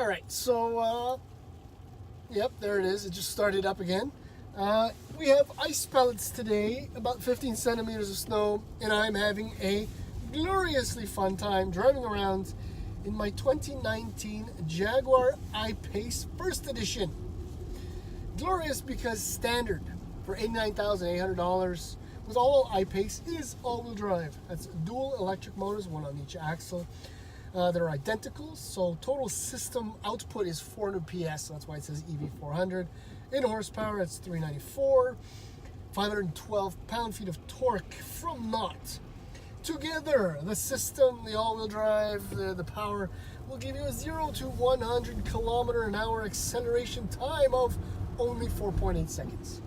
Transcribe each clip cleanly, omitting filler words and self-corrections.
All right, so yep, there it is. It just started up again. We have ice pellets today, about 15 centimeters of snow, and I'm having a gloriously fun time driving around in my 2019 Jaguar I-Pace First Edition. Glorious because standard for $89,800 with all I-Pace is all-wheel drive. That's dual electric motors, one on each axle. They're identical, so total system output is 400 PS. That's why it says EV400. In horsepower, it's 394. 512 pound-feet of torque from naught. Together, the system, the all-wheel drive, the power will give you a 0 to 100 km/h acceleration time of only 4.8 seconds.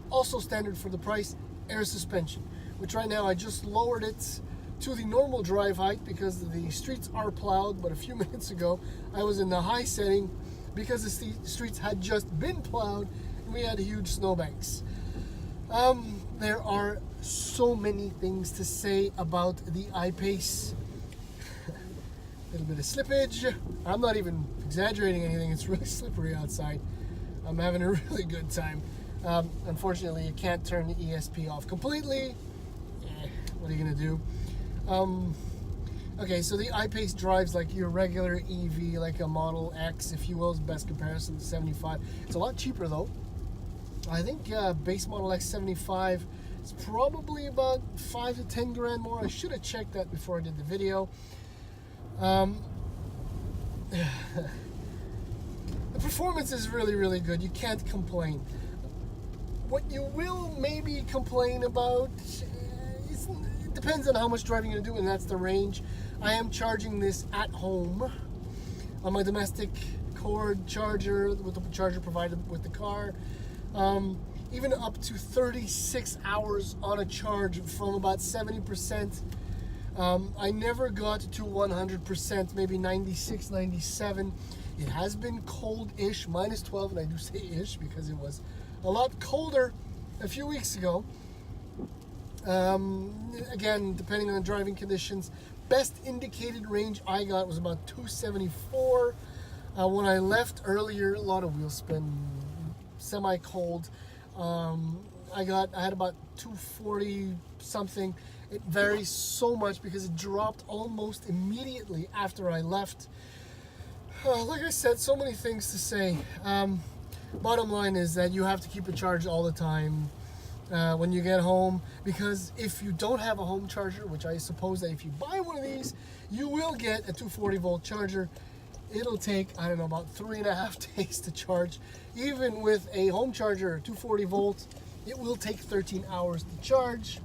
Also standard for the price, air suspension, which right now I just lowered it to the normal drive height because the streets are plowed, but a few minutes ago I was in the high setting because the streets had just been plowed and we had huge snowbanks. There are so many things to say about the I-Pace. A little bit of slippage. I'm not even exaggerating anything. It's really slippery outside. I'm having a really good time. Unfortunately, you can't turn the ESP off completely. What are you gonna do? Okay, so the I-Pace drives like your regular EV, like a Model X, if you will, is best comparison to 75. It's a lot cheaper though. I think base Model X 75 is probably about 5 to 10 grand more. I should have checked that before I did the video. The performance is really, really good. You can't complain. What you will maybe complain about it depends on how much driving you're doing, and that's the range. I am charging this at home on my domestic cord charger with the charger provided with the car. Even up to 36 hours on a charge from about 70%. I never got to 100%, maybe 96, 97. It has been cold-ish, minus 12, and I do say ish because it was a lot colder a few weeks ago. Again, depending on the driving conditions, best indicated range I got was about 274. When I left earlier, a lot of wheel spin, semi-cold. I had about 240 something. It varies so much because it dropped almost immediately after I left. Like I said, so many things to say. Bottom line is that you have to keep it charged all the time when you get home, because if you don't have a home charger, which I suppose that if you buy one of these, you will get a 240 volt charger. It'll take, I don't know, about 3.5 days to charge. Even with a home charger, 240 volt, it will take 13 hours to charge.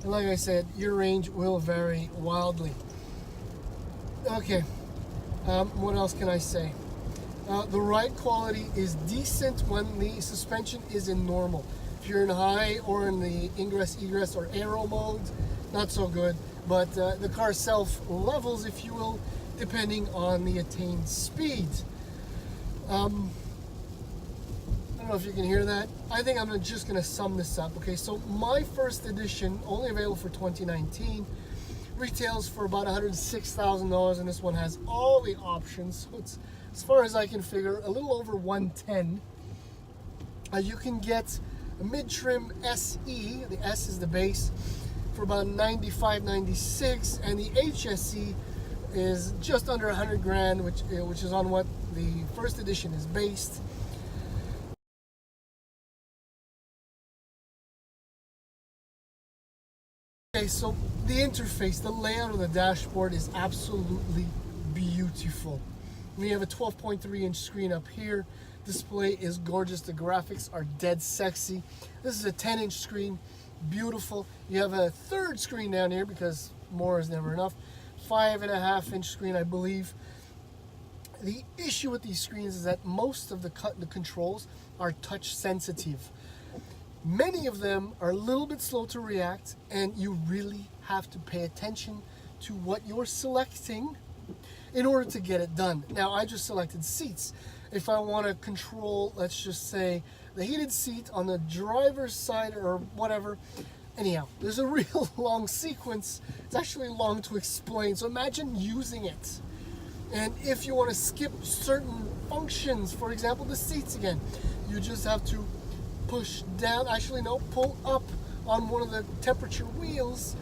And like I said, your range will vary wildly. Okay, what else can I say? The ride quality is decent when the suspension is in normal. If you're in high or in the ingress, egress, or aero mode, not so good. But the car self-levels, if you will, depending on the attained speed. I don't know if you can hear that. I think I'm just going to sum this up. Okay, so my first edition, only available for 2019, retails for about $106,000, and this one has all the options. So it's, as far as I can figure, a little over 110. You can get a mid-trim SE, the S is the base, for about 95, 96, and the HSE is just under 100 grand, which is on what the first edition is based. Okay, so the interface, the layout of the dashboard is absolutely beautiful. We have a 12.3 inch screen up here. Display is gorgeous. The graphics are dead sexy. This is a 10 inch screen, beautiful. You have a third screen down here because more is never enough. 5.5 inch screen, I believe. The issue with these screens is that most of the controls are touch sensitive. Many of them are a little bit slow to react, and you really have to pay attention to what you're selecting in order to get it done. Now, I just selected seats. If I want to control, let's just say, the heated seat on the driver's side or whatever, anyhow, there's a real long sequence. It's actually long to explain, so imagine using it. And if you want to skip certain functions, for example, the seats again, you just have to push down, actually no, pull up on one of the temperature wheels,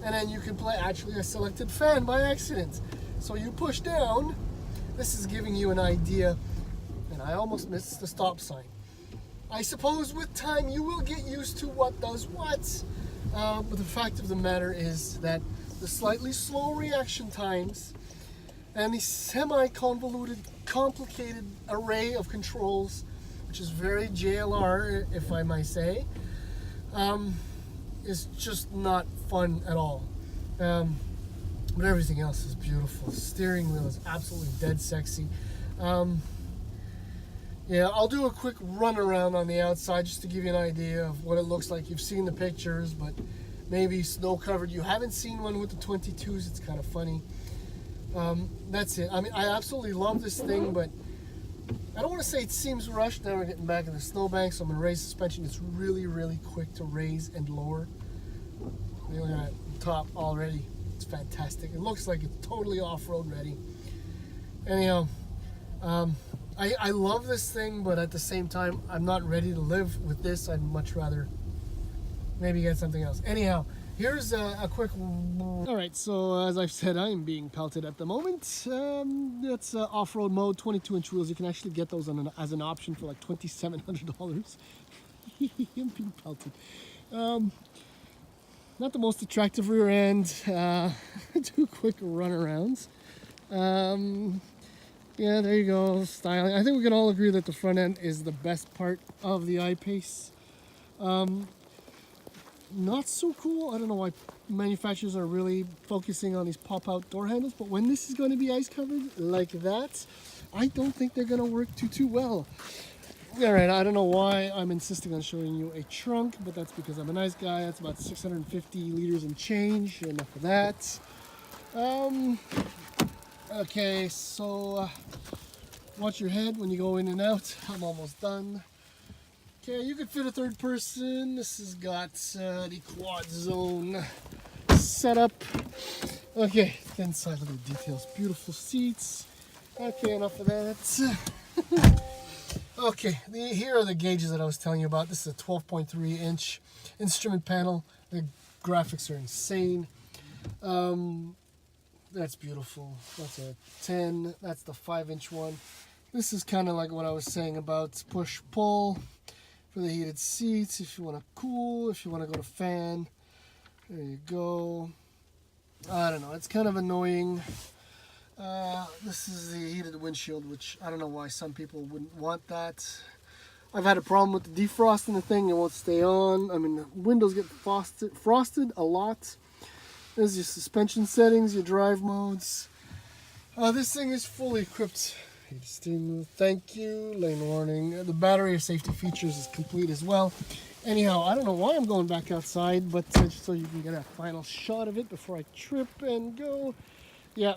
and then you can play. Actually, I selected fan by accident. So you push down. This is giving you an idea, and I almost missed the stop sign. I suppose with time you will get used to what does what, but the fact of the matter is that the slightly slow reaction times and the semi-convoluted, complicated array of controls, which is very JLR, if I might say, is just not fun at all. But everything else is beautiful. Steering wheel is absolutely dead sexy. Yeah, I'll do a quick run around on the outside just to give you an idea of what it looks like. You've seen the pictures, but maybe snow covered. You haven't seen one with the 22s. It's kind of funny. That's it. I mean, I absolutely love this thing, but I don't want to say it seems rushed. Now we're getting back in the snowbank, so I'm going to raise suspension. It's really, really quick to raise and lower. Look at that top already. It's fantastic. It looks like it's totally off-road ready. Anyhow, I love this thing, but at the same time, I'm not ready to live with this. I'd much rather maybe get something else. Anyhow, here's a quick... All right, so as I've said, I'm being pelted at the moment. That's off-road mode, 22-inch wheels. You can actually get those as an option for like $2,700. I'm being pelted. Not the most attractive rear end. 2 quick runarounds. Yeah, there you go, styling. I think we can all agree that the front end is the best part of the I-Pace. Not so cool. I don't know why manufacturers are really focusing on these pop-out door handles, but when this is going to be ice covered like that, I don't think they're going to work too well. All right, I don't know why I'm insisting on showing you a trunk, but that's because I'm a nice guy. That's about 650 liters and change. Enough of that. Okay, so watch your head when you go in and out. I'm almost done. Okay, you could fit a third person. This has got the quad zone setup. Okay, inside, look at the details. Beautiful seats. Okay, enough of that. Okay, here are the gauges that I was telling you about. This is a 12.3 inch instrument panel. The graphics are insane. That's beautiful. That's a 10. That's the 5-inch one. This is kind of like what I was saying about push-pull for the heated seats. If you want to cool, if you want to go to fan, there you go. I don't know. It's kind of annoying. This is the heated windshield, which I don't know why some people wouldn't want that. I've had a problem with the defrosting the thing. It won't stay on. I mean, the windows get frosted a lot. There's your suspension settings, your drive modes. This thing is fully equipped. Heated steering wheel, thank you. Lane warning. The battery safety features is complete as well. Anyhow, I don't know why I'm going back outside, but just so you can get a final shot of it before I trip and go. Yeah,